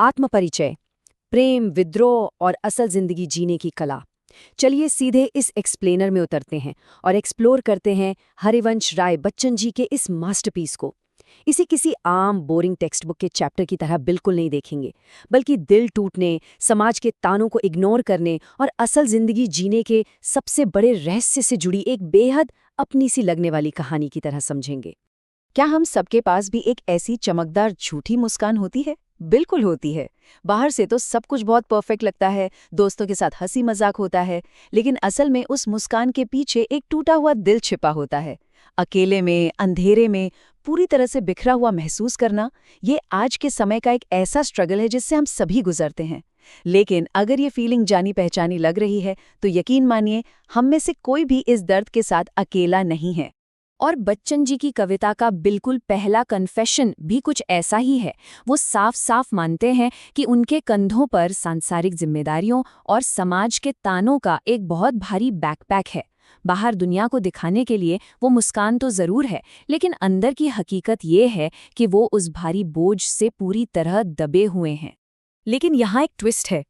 आत्मपरिचय, प्रेम, विद्रोह और असल जिंदगी जीने की कला। चलिए सीधे इस एक्सप्लेनर में उतरते हैं और एक्सप्लोर करते हैं हरिवंश राय बच्चन जी के इस मास्टरपीस को। इसे किसी आम बोरिंग टेक्स्ट बुक के चैप्टर की तरह बिल्कुल नहीं देखेंगे, बल्कि दिल टूटने, समाज के तानों को इग्नोर करने और असल जिंदगी जीने के सबसे बड़े रहस्य से जुड़ी एक बेहद अपनी सी लगने वाली कहानी की तरह समझेंगे। क्या हम सबके पास भी एक ऐसी चमकदार झूठी मुस्कान होती है? बिल्कुल होती है। बाहर से तो सब कुछ बहुत परफेक्ट लगता है, दोस्तों के साथ हंसी मजाक होता है, लेकिन असल में उस मुस्कान के पीछे एक टूटा हुआ दिल छिपा होता है। अकेले में, अंधेरे में, पूरी तरह से बिखरा हुआ महसूस करना, ये आज के समय का एक ऐसा स्ट्रगल है जिससे हम सभी गुजरते हैं। लेकिन अगर ये फीलिंग जानी पहचानी लग रही है, तो यकीन मानिए, हम में से कोई भी इस दर्द के साथ अकेला नहीं है। और बच्चन जी की कविता का बिल्कुल पहला कन्फेशन भी कुछ ऐसा ही है। वो साफ साफ मानते हैं कि उनके कंधों पर सांसारिक जिम्मेदारियों और समाज के तानों का एक बहुत भारी बैकपैक है। बाहर दुनिया को दिखाने के लिए वो मुस्कान तो ज़रूर है, लेकिन अंदर की हकीकत ये है कि वो उस भारी बोझ से पूरी तरह दबे हुए हैं। लेकिन यहाँ एक ट्विस्ट है।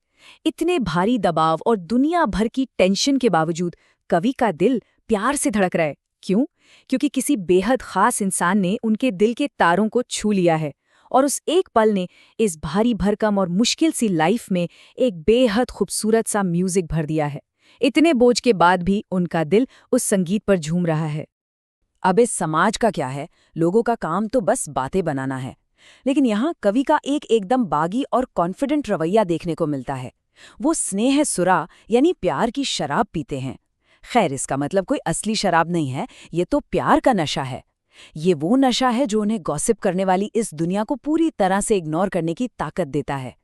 इतने भारी दबाव और दुनिया भर की टेंशन के बावजूद कवि का दिल प्यार से धड़क रहा है। क्यों? क्योंकि किसी बेहद खास इंसान ने उनके दिल के तारों को छू लिया है, और उस एक पल ने इस भारी भरकम और मुश्किल सी लाइफ में एक बेहद खूबसूरत सा म्यूजिक भर दिया है। इतने बोझ के बाद भी उनका दिल उस संगीत पर झूम रहा है। अब इस समाज का क्या है? लोगों का काम तो बस बातें बनाना है। लेकिन यहाँ कवि का एक एकदम बागी और कॉन्फिडेंट रवैया देखने को मिलता है। वो स्नेह सुरा यानी प्यार की शराब पीते हैं। खैर, इसका मतलब कोई असली शराब नहीं है, ये तो प्यार का नशा है। ये वो नशा है जो उन्हें गॉसिप करने वाली इस दुनिया को पूरी तरह से इग्नोर करने की ताकत देता है।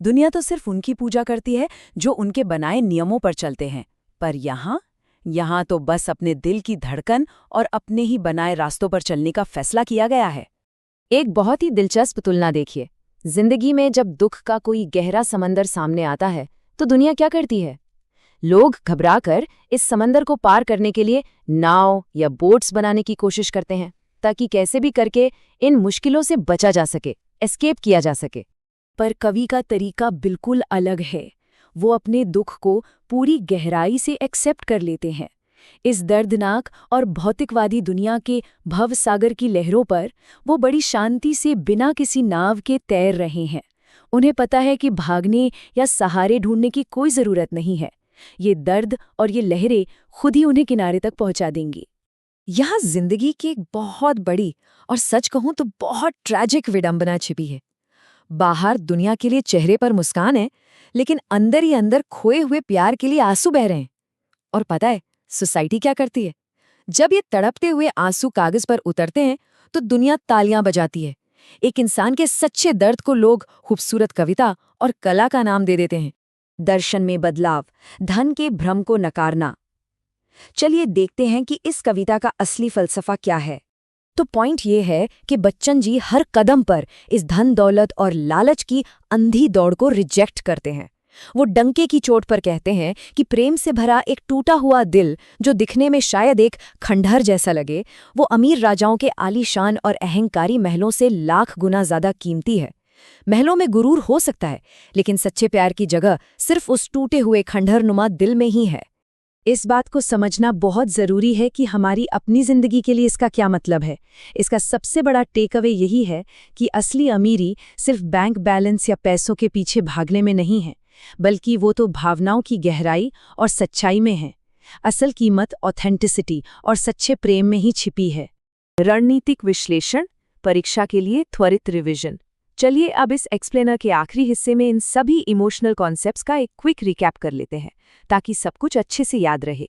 दुनिया तो सिर्फ उनकी पूजा करती है जो उनके बनाए नियमों पर चलते हैं, पर यहाँ तो बस अपने दिल की धड़कन और अपने ही बनाए रास्तों पर चलने का फैसला किया गया है। एक बहुत ही दिलचस्प तुलना देखिए। जिंदगी में जब दुख का कोई गहरा समंदर सामने आता है, तो दुनिया क्या करती है? लोग घबराकर इस समंदर को पार करने के लिए नाव या बोट्स बनाने की कोशिश करते हैं, ताकि कैसे भी करके इन मुश्किलों से बचा जा सके, एस्केप किया जा सके। पर कवि का तरीका बिल्कुल अलग है। वो अपने दुख को पूरी गहराई से एक्सेप्ट कर लेते हैं। इस दर्दनाक और भौतिकवादी दुनिया के भवसागर की लहरों पर वो बड़ी शांति से बिना किसी नाव के तैर रहे हैं। उन्हें पता है कि भागने या सहारे ढूंढने की कोई ज़रूरत नहीं है। ये दर्द और ये लहरें खुद ही उन्हें किनारे तक पहुंचा देंगी। यहाँ जिंदगी की एक बहुत बड़ी और सच कहूं तो बहुत ट्रैजिक विडंबना छिपी है। बाहर दुनिया के लिए चेहरे पर मुस्कान है, लेकिन अंदर ही अंदर खोए हुए प्यार के लिए आंसू बह रहे हैं। और पता है सोसाइटी क्या करती है? जब ये तड़पते हुए आंसू कागज पर उतरते हैं, तो दुनिया तालियां बजाती है। एक इंसान के सच्चे दर्द को लोग खूबसूरत कविता और कला का नाम दे देते हैं। दर्शन में बदलाव, धन के भ्रम को नकारना। चलिए देखते हैं कि इस कविता का असली फलसफा क्या है। तो पॉइंट ये है कि बच्चन जी हर कदम पर इस धन दौलत और लालच की अंधी दौड़ को रिजेक्ट करते हैं। वो डंके की चोट पर कहते हैं कि प्रेम से भरा एक टूटा हुआ दिल, जो दिखने में शायद एक खंडहर जैसा लगे, वो अमीर राजाओं के आलीशान और अहंकारी महलों से लाख गुना ज्यादा कीमती है। महलों में गुरूर हो सकता है, लेकिन सच्चे प्यार की जगह सिर्फ उस टूटे हुए खंडहरनुमा दिल में ही है। इस बात को समझना बहुत ज़रूरी है कि हमारी अपनी ज़िंदगी के लिए इसका क्या मतलब है। इसका सबसे बड़ा टेक अवे यही है कि असली अमीरी सिर्फ बैंक बैलेंस या पैसों के पीछे भागने में नहीं है, बल्कि वो तो भावनाओं की गहराई और सच्चाई में है। असल कीमत ऑथेंटिसिटी और सच्चे प्रेम में ही छिपी है। रणनीतिक विश्लेषण, परीक्षा के लिए त्वरित रिवीजन। चलिए अब इस एक्सप्लेनर के आखिरी हिस्से में इन सभी इमोशनल कॉन्सेप्ट्स का एक क्विक रिकैप कर लेते हैं, ताकि सब कुछ अच्छे से याद रहे।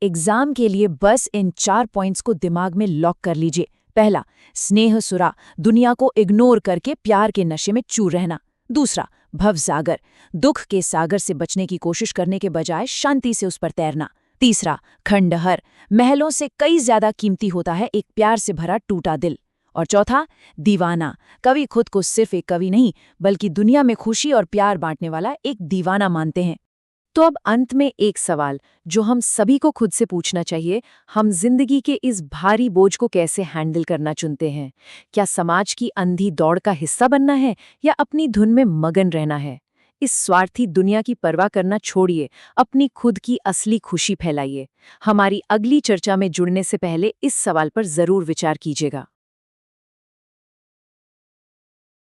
एग्जाम के लिए बस इन 4 पॉइंट्स को दिमाग में लॉक कर लीजिए। पहला, स्नेह सुरा, दुनिया को इग्नोर करके प्यार के नशे में चूर रहना। दूसरा, भवसागर, दुख के सागर से बचने की कोशिश करने के बजाय शांति से उस पर तैरना। तीसरा, खंडहर, महलों से कई ज्यादा कीमती होता है एक प्यार से भरा टूटा दिल। और चौथा, दीवाना, कवि खुद को सिर्फ एक कवि नहीं, बल्कि दुनिया में खुशी और प्यार बांटने वाला एक दीवाना मानते हैं। तो अब अंत में एक सवाल जो हम सभी को खुद से पूछना चाहिए, हम जिंदगी के इस भारी बोझ को कैसे हैंडल करना चुनते हैं? क्या समाज की अंधी दौड़ का हिस्सा बनना है या अपनी धुन में मगन रहना है? इस स्वार्थी दुनिया की परवाह करना छोड़िए, अपनी खुद की असली खुशी फैलाइए। हमारी अगली चर्चा में जुड़ने से पहले इस सवाल पर जरूर विचार कीजिएगा।